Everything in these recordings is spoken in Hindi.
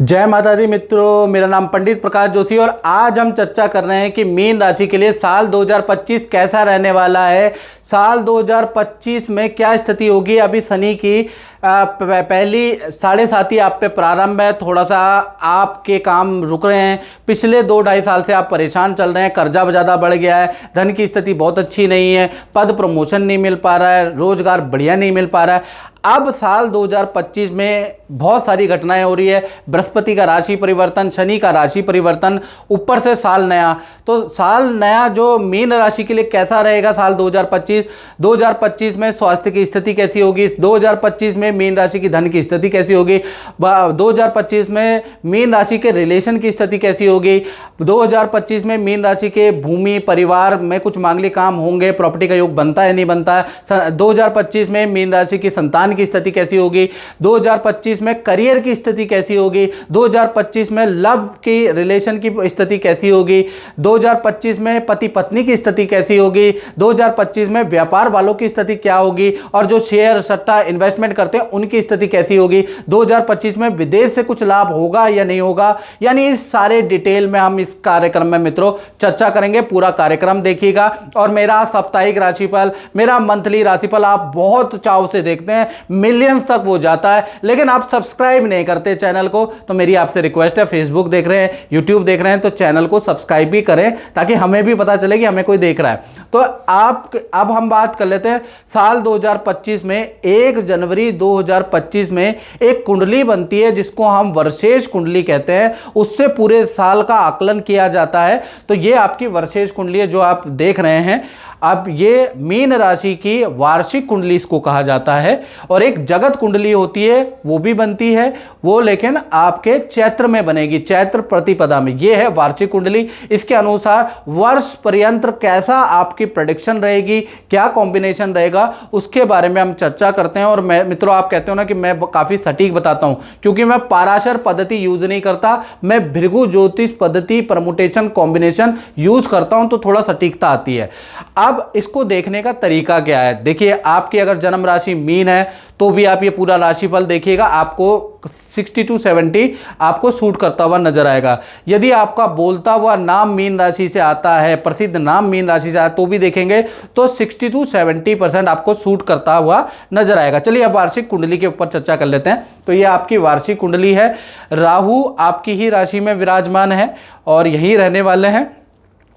जय माता दी मित्रों, मेरा नाम पंडित प्रकाश जोशी और आज हम चर्चा कर रहे हैं कि मीन राशि के लिए साल 2025 कैसा रहने वाला है। साल 2025 में क्या स्थिति होगी। अभी शनि की पहली 7.5 आप पे प्रारंभ है। थोड़ा सा आपके काम रुक रहे हैं। पिछले 2-2.5 साल से आप परेशान चल रहे हैं। कर्जा ज़्यादा बढ़ गया है। धन की स्थिति बहुत अच्छी नहीं है। पद प्रमोशन नहीं मिल पा रहा है। रोजगार बढ़िया नहीं मिल पा रहा है। अब साल 2025 में बहुत सारी घटनाएं हो रही है। बृहस्पति का राशि परिवर्तन, शनि का राशि परिवर्तन, ऊपर से साल नया। तो साल नया जो मीन राशि के लिए कैसा रहेगा साल 2025 में स्वास्थ्य की स्थिति कैसी होगी, 2025 में मीन राशि की धन की स्थिति कैसी होगी, 2025 में मीन राशि के रिलेशन की स्थिति कैसी होगी, 2025 में मीन राशि के भूमि परिवार में कुछ मांगलिक काम होंगे, प्रॉपर्टी का योग बनता है नहीं बनता है, 2025 में मीन राशि की संतान की स्थिति कैसी होगी, 2025 में करियर की स्थिति कैसी होगी, 2025 में लव की रिलेशन की स्थिति कैसी होगी, 2025 में पति पत्नी की स्थिति कैसी होगी, 2025 में व्यापार वालों की स्थिति क्या होगी और जो शेयर सट्टा इन्वेस्टमेंट करते हैं उनकी स्थिति कैसी होगी, 2025 में विदेश से कुछ लाभ होगा या नहीं होगा। यानी इस सारे डिटेल में हम इस कार्यक्रम में मित्रों चर्चा करेंगे। पूरा कार्यक्रम देखिएगा और मेरा साप्ताहिक राशिफल, मेरा मंथली राशिफल आप बहुत चाव से देखते हैं, मिलियंस तक वो जाता है, लेकिन आप सब्सक्राइब नहीं करते चैनल को। तो मेरी आपसे रिक्वेस्ट है, फेसबुक देख रहे हैं, यूट्यूब देख रहे हैं तो चैनल को सब्सक्राइब भी करें ताकि हमें भी पता चले कि हमें कोई देख रहा है। तो अब हम बात कर लेते हैं साल 2025 में। 1 जनवरी 2025 में एक कुंडली बनती है जिसको हम वर्षेश कुंडली कहते हैं। उससे पूरे साल का आकलन किया जाता है। तो ये आपकी वर्षेश कुंडली है जो आप देख रहे हैं। अब ये मीन राशि की वार्षिक कुंडली इसको कहा जाता है। और एक जगत कुंडली होती है वो भी बनती है, वो लेकिन आपके चैत्र में बनेगी, चैत्र प्रतिपदा में। ये है वार्षिक कुंडली। इसके अनुसार वर्ष पर्यंत कैसा आपकी प्रेडिक्शन रहेगी, क्या कॉम्बिनेशन रहेगा, उसके बारे में हम चर्चा करते हैं। और मैं मित्रों, आप कहते हो ना कि मैं काफी सटीक बताता हूं, क्योंकि मैं पाराशर पद्धति यूज नहीं करता, मैं भृगु ज्योतिष पद्धति परमुटेशन कॉम्बिनेशन यूज करता हूं, तो थोड़ा सटीकता आती है। अब इसको देखने का तरीका क्या है, देखिए आपकी अगर जन्म राशि मीन है तो भी आप ये पूरा राशिफल देखिएगा, आपको 60 to 70 आपको सूट करता हुआ नजर आएगा। यदि आपका बोलता हुआ नाम मीन राशि से आता है, प्रसिद्ध नाम मीन राशि से आता है, तो भी देखेंगे तो 60 to 70% आपको सूट करता हुआ नजर आएगा। चलिए अब वार्षिक कुंडली के ऊपर चर्चा कर लेते हैं। तो ये आपकी वार्षिक कुंडली है। राहु आपकी ही राशि में विराजमान है और यहीं रहने वाले हैं।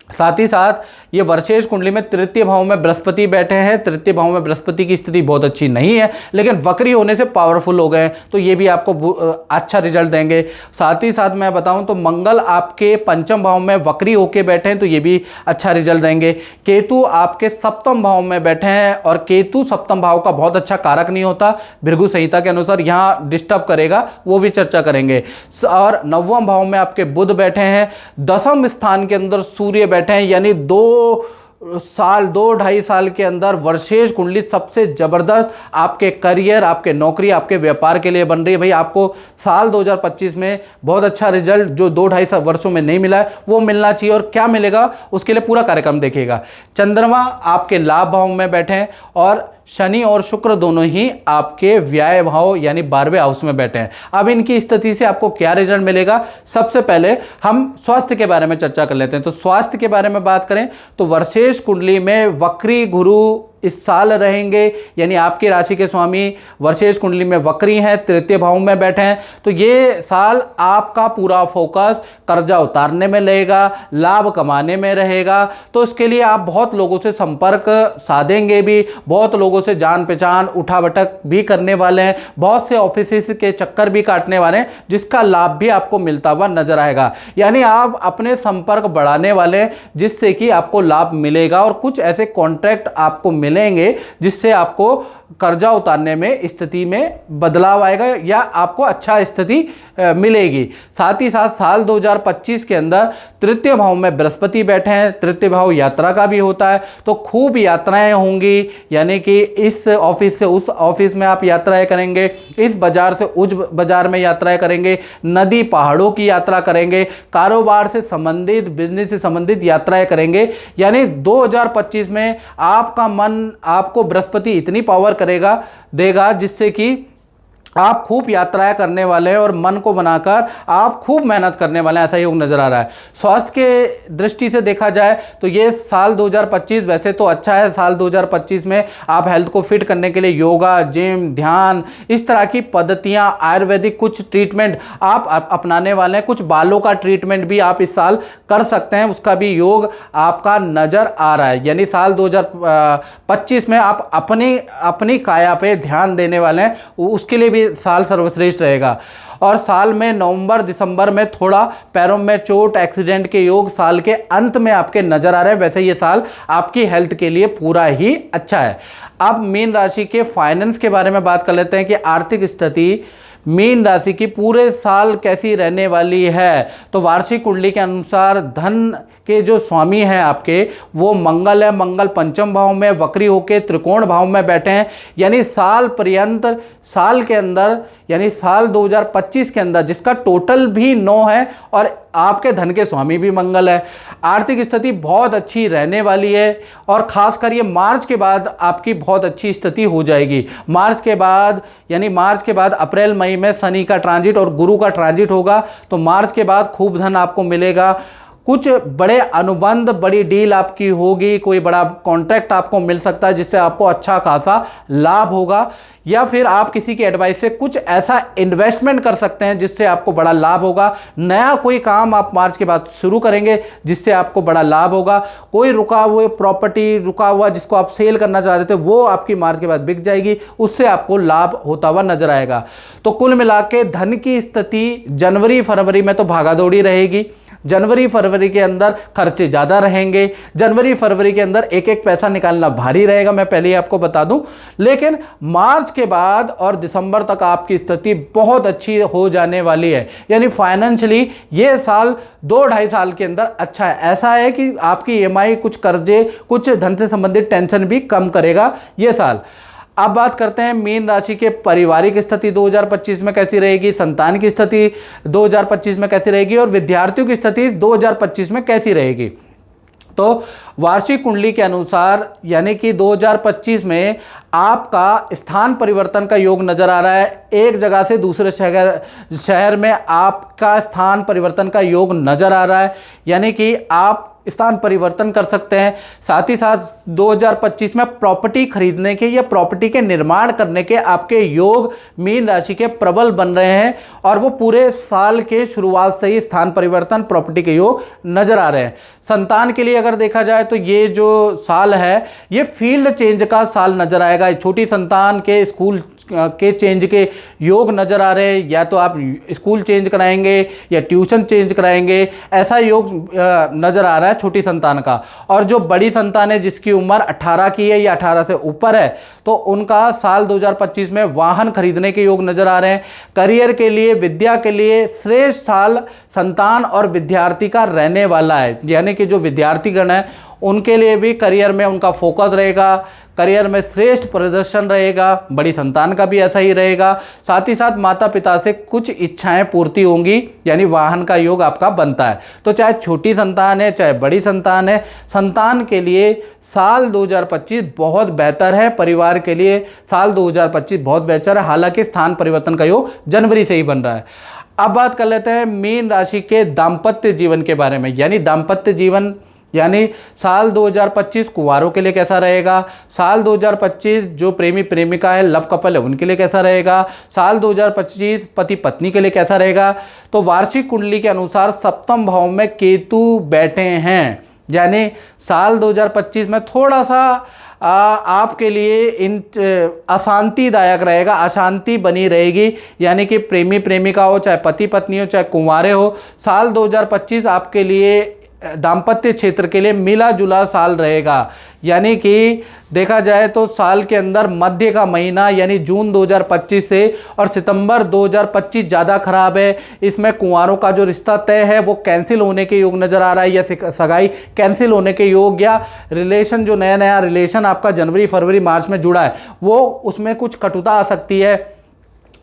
साथ ही साथ ये वर्षेश कुंडली में तृतीय भाव में बृहस्पति बैठे हैं। तृतीय भाव में बृहस्पति की स्थिति बहुत अच्छी नहीं है, लेकिन वक्री होने से पावरफुल हो गए, तो ये भी आपको अच्छा रिजल्ट देंगे। साथ ही साथ मैं बताऊं तो मंगल आपके पंचम भाव में वक्री होके बैठे हैं, तो ये भी अच्छा रिजल्ट देंगे। केतु आपके सप्तम भाव में बैठे हैं और केतु सप्तम भाव का बहुत अच्छा कारक नहीं होता, भृगु संहिता के अनुसार यहाँ डिस्टर्ब करेगा, वो भी चर्चा करेंगे। और नवम भाव में आपके बुध बैठे हैं। दसम स्थान के अंदर सूर्य बैठे हैं, यानी 2-2.5 साल के अंदर वर्षेश कुंडली सबसे जबरदस्त आपके करियर, आपके नौकरी, आपके व्यापार के लिए बन रही है। भाई आपको साल 2025 में बहुत अच्छा रिजल्ट जो 2-2.5 वर्षों में नहीं मिला है वो मिलना चाहिए। और क्या मिलेगा उसके लिए पूरा कार्यक्रम देखिएगा। चंद्रमा आपके लाभ भाव में बैठे हैं और शनि और शुक्र दोनों ही आपके व्यय भाव यानी 12वें हाउस में बैठे हैं। अब इनकी स्थिति से आपको क्या रिजल्ट मिलेगा, सबसे पहले हम स्वास्थ्य के बारे में चर्चा कर लेते हैं। तो स्वास्थ्य के बारे में बात करें तो वर्षेश कुंडली में वक्री गुरु इस साल रहेंगे, यानी आपकी राशि के स्वामी वर्षेश कुंडली में वक्री हैं, तृतीय भाव में बैठे हैं। तो ये साल आपका पूरा फोकस कर्जा उतारने में रहेगा, लाभ कमाने में रहेगा। तो इसके लिए आप बहुत लोगों से संपर्क साधेंगे भी, बहुत लोगों से जान पहचान उठा बैठक भी करने वाले हैं, बहुत से ऑफिस के चक्कर भी काटने वाले हैं, जिसका लाभ भी आपको मिलता हुआ नजर आएगा। यानी आप अपने संपर्क बढ़ाने वाले हैं जिससे कि आपको लाभ मिलेगा और कुछ ऐसे कॉन्ट्रैक्ट आपको मिलेंगे जिससे आपको कर्जा उतारने में स्थिति में बदलाव आएगा या आपको अच्छा स्थिति मिलेगी। साथ ही साथ साल 2025 के अंदर तृतीय भाव में बृहस्पति बैठे हैं। तृतीय भाव यात्रा का भी होता है, तो खूब यात्राएं होंगी, यानी कि इस ऑफिस से उस ऑफिस में आप यात्राएं करेंगे, इस बाजार से उस बाजार में यात्राएं करेंगे, नदी पहाड़ों की यात्रा करेंगे, कारोबार से संबंधित, बिजनेस से संबंधित यात्राएं करेंगे। यानी 2025 में आपका मन, आपको बृहस्पति इतनी पावर देगा जिससे कि आप खूब यात्राएं करने वाले हैं और मन को बनाकर आप खूब मेहनत करने वाले हैं, ऐसा योग नज़र आ रहा है। स्वास्थ्य के दृष्टि से देखा जाए तो ये साल 2025 वैसे तो अच्छा है। साल 2025 में आप हेल्थ को फिट करने के लिए योगा, जिम, ध्यान, इस तरह की पद्धतियां, आयुर्वेदिक कुछ ट्रीटमेंट आप अपनाने वाले हैं। कुछ बालों का ट्रीटमेंट भी आप इस साल कर सकते हैं, उसका भी योग आपका नज़र आ रहा है। यानी साल 2025 में आप अपनी काया पे ध्यान देने वाले हैं, उसके लिए भी साल सर्वश्रेष्ठ रहेगा। और साल में नवंबर दिसंबर में थोड़ा पैरों में चोट, एक्सीडेंट के योग साल के अंत में आपके नजर आ रहे हैं। वैसे ये साल आपकी हेल्थ के लिए पूरा ही अच्छा है। अब मीन राशि के फाइनेंस के बारे में बात कर लेते हैं कि आर्थिक स्थिति मीन राशि की पूरे साल कैसी रहने वाली है। तो वार्षिक कुंडली के अनुसार धन के जो स्वामी हैं आपके वो मंगल है। मंगल पंचम भाव में वक्री होकर त्रिकोण भाव में बैठे हैं। यानी साल पर्यंत, साल के अंदर, यानी साल 2025 के अंदर जिसका टोटल भी 9 है और आपके धन के स्वामी भी मंगल है। आर्थिक स्थिति बहुत अच्छी रहने वाली है और खासकर ये मार्च के बाद आपकी बहुत अच्छी स्थिति हो जाएगी। मार्च के बाद, यानी मार्च के बाद अप्रैल मई में शनि का ट्रांजिट और गुरु का ट्रांजिट होगा, तो मार्च के बाद खूब धन आपको मिलेगा। कुछ बड़े अनुबंध, बड़ी डील आपकी होगी, कोई बड़ा कॉन्ट्रैक्ट आपको मिल सकता है जिससे आपको अच्छा खासा लाभ होगा, या फिर आप किसी की एडवाइस से कुछ ऐसा इन्वेस्टमेंट कर सकते हैं जिससे आपको बड़ा लाभ होगा। नया कोई काम आप मार्च के बाद शुरू करेंगे जिससे आपको बड़ा लाभ होगा। कोई रुका हुआ प्रॉपर्टी, रुका हुआ जिसको आप सेल करना चाह रहे थे, वो आपकी मार्च के बाद बिक जाएगी, उससे आपको लाभ होता हुआ नजर आएगा। तो कुल मिला के धन की स्थिति जनवरी फरवरी में तो भागादौड़ी रहेगी। जनवरी फरवरी के अंदर खर्चे ज़्यादा रहेंगे। जनवरी फरवरी के अंदर एक एक पैसा निकालना भारी रहेगा, मैं पहले ही आपको बता दूं। लेकिन मार्च के बाद और दिसंबर तक आपकी स्थिति बहुत अच्छी हो जाने वाली है। यानी फाइनेंशियली ये साल 2-2.5 साल के अंदर अच्छा है। ऐसा है कि आपकी ईएमआई, कुछ कर्जे, कुछ धन से संबंधित टेंशन भी कम करेगा ये साल। अब बात करते हैं मीन राशि के पारिवारिक स्थिति 2025 में कैसी रहेगी, संतान की स्थिति 2025 में कैसी रहेगी और विद्यार्थियों की स्थिति 2025 में कैसी रहेगी। तो वार्षिक कुंडली के अनुसार यानी कि 2025 में आपका स्थान परिवर्तन का योग नजर आ रहा है। एक जगह से दूसरे शहर में आपका स्थान परिवर्तन का योग नजर आ रहा है, यानी कि आप स्थान परिवर्तन कर सकते हैं। साथ ही साथ 2025 में प्रॉपर्टी खरीदने के या प्रॉपर्टी के निर्माण करने के आपके योग मीन राशि के प्रबल बन रहे हैं और वो पूरे साल के शुरुआत से ही स्थान परिवर्तन, प्रॉपर्टी के योग नजर आ रहे हैं। संतान के लिए अगर देखा जाए तो ये जो साल है ये फील्ड चेंज का साल नजर आएगा। छोटी संतान के स्कूल के चेंज के योग नजर आ रहे हैं, या तो आप स्कूल चेंज कराएंगे या ट्यूशन चेंज कराएंगे, ऐसा योग नजर आ रहा है छोटी संतान का। और जो बड़ी संतान है जिसकी उम्र 18 की है या 18 से ऊपर है, तो उनका साल 2025 में वाहन खरीदने के योग नजर आ रहे हैं। करियर के लिए, विद्या के लिए श्रेष्ठ साल संतान और विद्यार्थी का रहने वाला है। यानी कि जो विद्यार्थीगण है उनके लिए भी करियर में उनका फोकस रहेगा, करियर में श्रेष्ठ प्रदर्शन रहेगा। बड़ी संतान का भी ऐसा ही रहेगा। साथ ही साथ माता पिता से कुछ इच्छाएं पूर्ति होंगी, यानी वाहन का योग आपका बनता है। तो चाहे छोटी संतान है चाहे बड़ी संतान है, संतान के लिए साल 2025 बहुत बेहतर है। परिवार के लिए साल 2025 बहुत बेहतर है, हालांकि स्थान परिवर्तन का योग जनवरी से ही बन रहा है। अब बात कर लेते हैं मीन राशि के दाम्पत्य जीवन के बारे में। यानी दाम्पत्य जीवन, यानी साल 2025 कुंवारों के लिए कैसा रहेगा, साल 2025 जो प्रेमी प्रेमिका है, लव कपल है, उनके लिए कैसा रहेगा, साल 2025 पति पत्नी के लिए कैसा रहेगा। तो वार्षिक कुंडली के अनुसार सप्तम भाव में केतु बैठे हैं, यानी साल 2025 में थोड़ा सा आपके लिए अशांतिदायक रहेगा, अशांति बनी रहेगी। यानी कि प्रेमी प्रेमिका हो, चाहे पति पत्नी हो, चाहे कुंवारे हो, साल 2025 आपके लिए दाम्पत्य क्षेत्र के लिए मिला जुला साल रहेगा। यानी कि देखा जाए तो साल के अंदर मध्य का महीना यानी जून 2025 से और सितंबर 2025 ज़्यादा खराब है। इसमें कुंवारों का जो रिश्ता तय है वो कैंसिल होने के योग नज़र आ रहा है, या सगाई कैंसिल होने के योग, या रिलेशन जो नया नया रिलेशन आपका जनवरी फरवरी मार्च में जुड़ा है वो उसमें कुछ कटुता आ सकती है।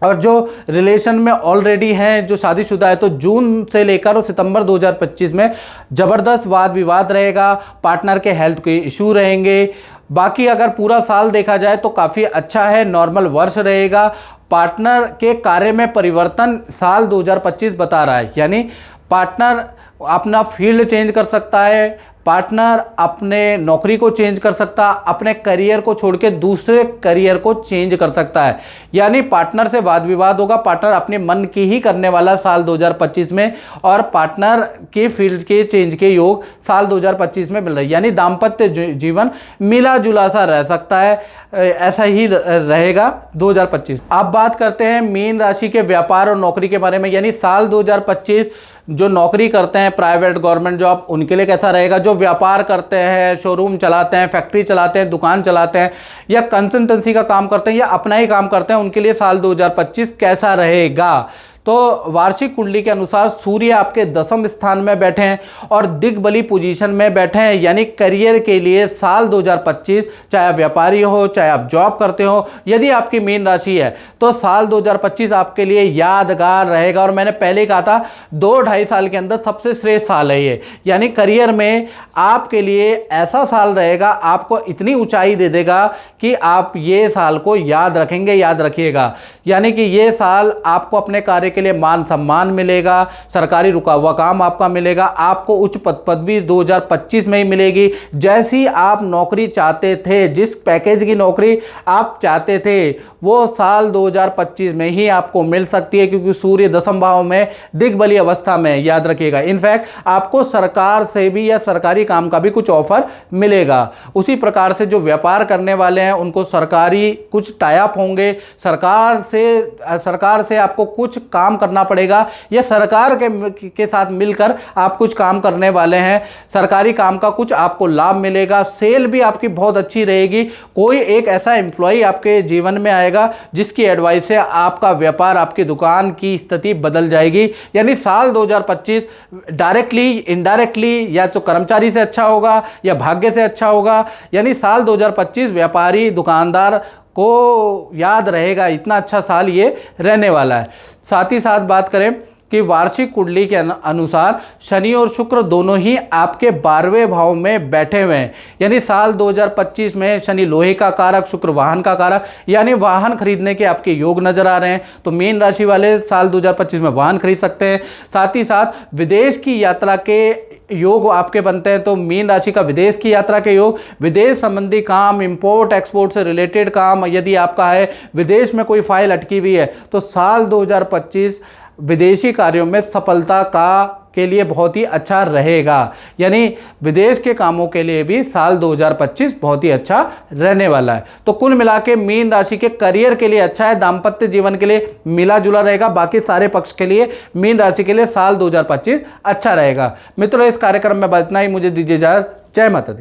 और जो रिलेशन में ऑलरेडी हैं, जो शादीशुदा है, तो जून से लेकर और सितंबर 2025 में ज़बरदस्त वाद विवाद रहेगा, पार्टनर के हेल्थ के इशू रहेंगे। बाकी अगर पूरा साल देखा जाए तो काफ़ी अच्छा है, नॉर्मल वर्ष रहेगा। पार्टनर के कार्य में परिवर्तन साल 2025 बता रहा है। यानी पार्टनर अपना फील्ड चेंज कर सकता है, पार्टनर अपने नौकरी को चेंज कर सकता है, अपने करियर को छोड़ के दूसरे करियर को चेंज कर सकता है। यानी पार्टनर से वाद विवाद होगा, पार्टनर अपने मन की ही करने वाला साल 2025 में, और पार्टनर के फील्ड के चेंज के योग साल 2025 में मिल रही है। यानी दाम्पत्य जीवन मिला जुला सा रह सकता है, ऐसा ही रहेगा 2025। अब बात करते हैं मीन राशि के व्यापार और नौकरी के बारे में। यानी साल 2025 जो नौकरी करते हैं, प्राइवेट गवर्नमेंट जॉब, उनके लिए कैसा रहेगा। जो व्यापार करते हैं, शोरूम चलाते हैं, फैक्ट्री चलाते हैं, दुकान चलाते हैं, या कंसल्टेंसी का काम करते हैं, या अपना ही काम करते हैं, उनके लिए साल 2025 कैसा रहेगा। तो वार्षिक कुंडली के अनुसार सूर्य आपके 10वें स्थान में बैठे हैं और दिग्बली पोजीशन में बैठे हैं। यानी करियर के लिए साल 2025, चाहे आप व्यापारी हो, चाहे आप जॉब करते हो, यदि आपकी मीन राशि है तो साल 2025 आपके लिए यादगार रहेगा। और मैंने पहले ही कहा था 2-2.5 साल के अंदर सबसे श्रेष्ठ साल है ये। यानी करियर में आपके लिए ऐसा साल रहेगा, आपको इतनी ऊंचाई दे देगा कि आप ये साल को याद रखेंगे, याद रखिएगा। यानी कि ये साल आपको अपने कार्य के लिए मान सम्मान मिलेगा, सरकारी रुका हुआ काम आपका मिलेगा, आपको उच्च पदवी 2025 में ही मिलेगी। जैसी आप नौकरी चाहते थे, जिस पैकेज की नौकरी आप चाहते थे, वो साल 2025 में ही आपको मिल सकती है, क्योंकि सूर्य 10वें भाव में दिग्बली अवस्था में, याद रखिएगा। इनफैक्ट आपको सरकार से भी या सरकारी काम का भी कुछ ऑफर मिलेगा। उसी प्रकार से जो व्यापार करने वाले हैं उनको सरकारी कुछ टाई अप होंगे, सरकार से आपको कुछ काम करना पड़ेगा, या सरकार के साथ मिलकर आप कुछ काम करने वाले हैं, सरकारी काम का कुछ आपको लाभ मिलेगा। सेल भी आपकी बहुत अच्छी रहेगी। कोई एक ऐसा एम्प्लॉय आपके जीवन में आएगा जिसकी एडवाइस से आपका व्यापार, आपकी दुकान की स्थिति बदल जाएगी। यानी साल 2025 डायरेक्टली, इनडायरेक्टली, या तो कर्मचारी से अच्छा होगा या भाग्य से अच्छा होगा। यानी साल 2025 व्यापारी, दुकानदार को याद रहेगा, इतना अच्छा साल ये रहने वाला है। साथ ही साथ बात करें कि वार्षिक कुंडली के अनुसार शनि और शुक्र दोनों ही आपके 12वें भाव में बैठे हुए हैं। यानी साल 2025 में शनि लोहे का कारक, शुक्र वाहन का कारक, यानी वाहन खरीदने के आपके योग नजर आ रहे हैं। तो मीन राशि वाले साल 2025 में वाहन खरीद सकते हैं। साथ ही साथ विदेश की यात्रा के योग आपके बनते हैं। तो मीन राशि का विदेश की यात्रा के योग, विदेश संबंधी काम, इंपोर्ट एक्सपोर्ट से रिलेटेड काम यदि आपका है, विदेश में कोई फाइल अटकी हुई है, तो साल 2025 विदेशी कार्यों में सफलता के लिए बहुत ही अच्छा रहेगा। यानी विदेश के कामों के लिए भी साल 2025 बहुत ही अच्छा रहने वाला है। तो कुल मिला के मीन राशि के करियर के लिए अच्छा है, दाम्पत्य जीवन के लिए मिला जुला रहेगा, बाकी सारे पक्ष के लिए मीन राशि के लिए साल 2025 अच्छा रहेगा। मित्रों, इस कार्यक्रम में बस इतना ही। मुझे दीजिए इजाजत। जय माता दी।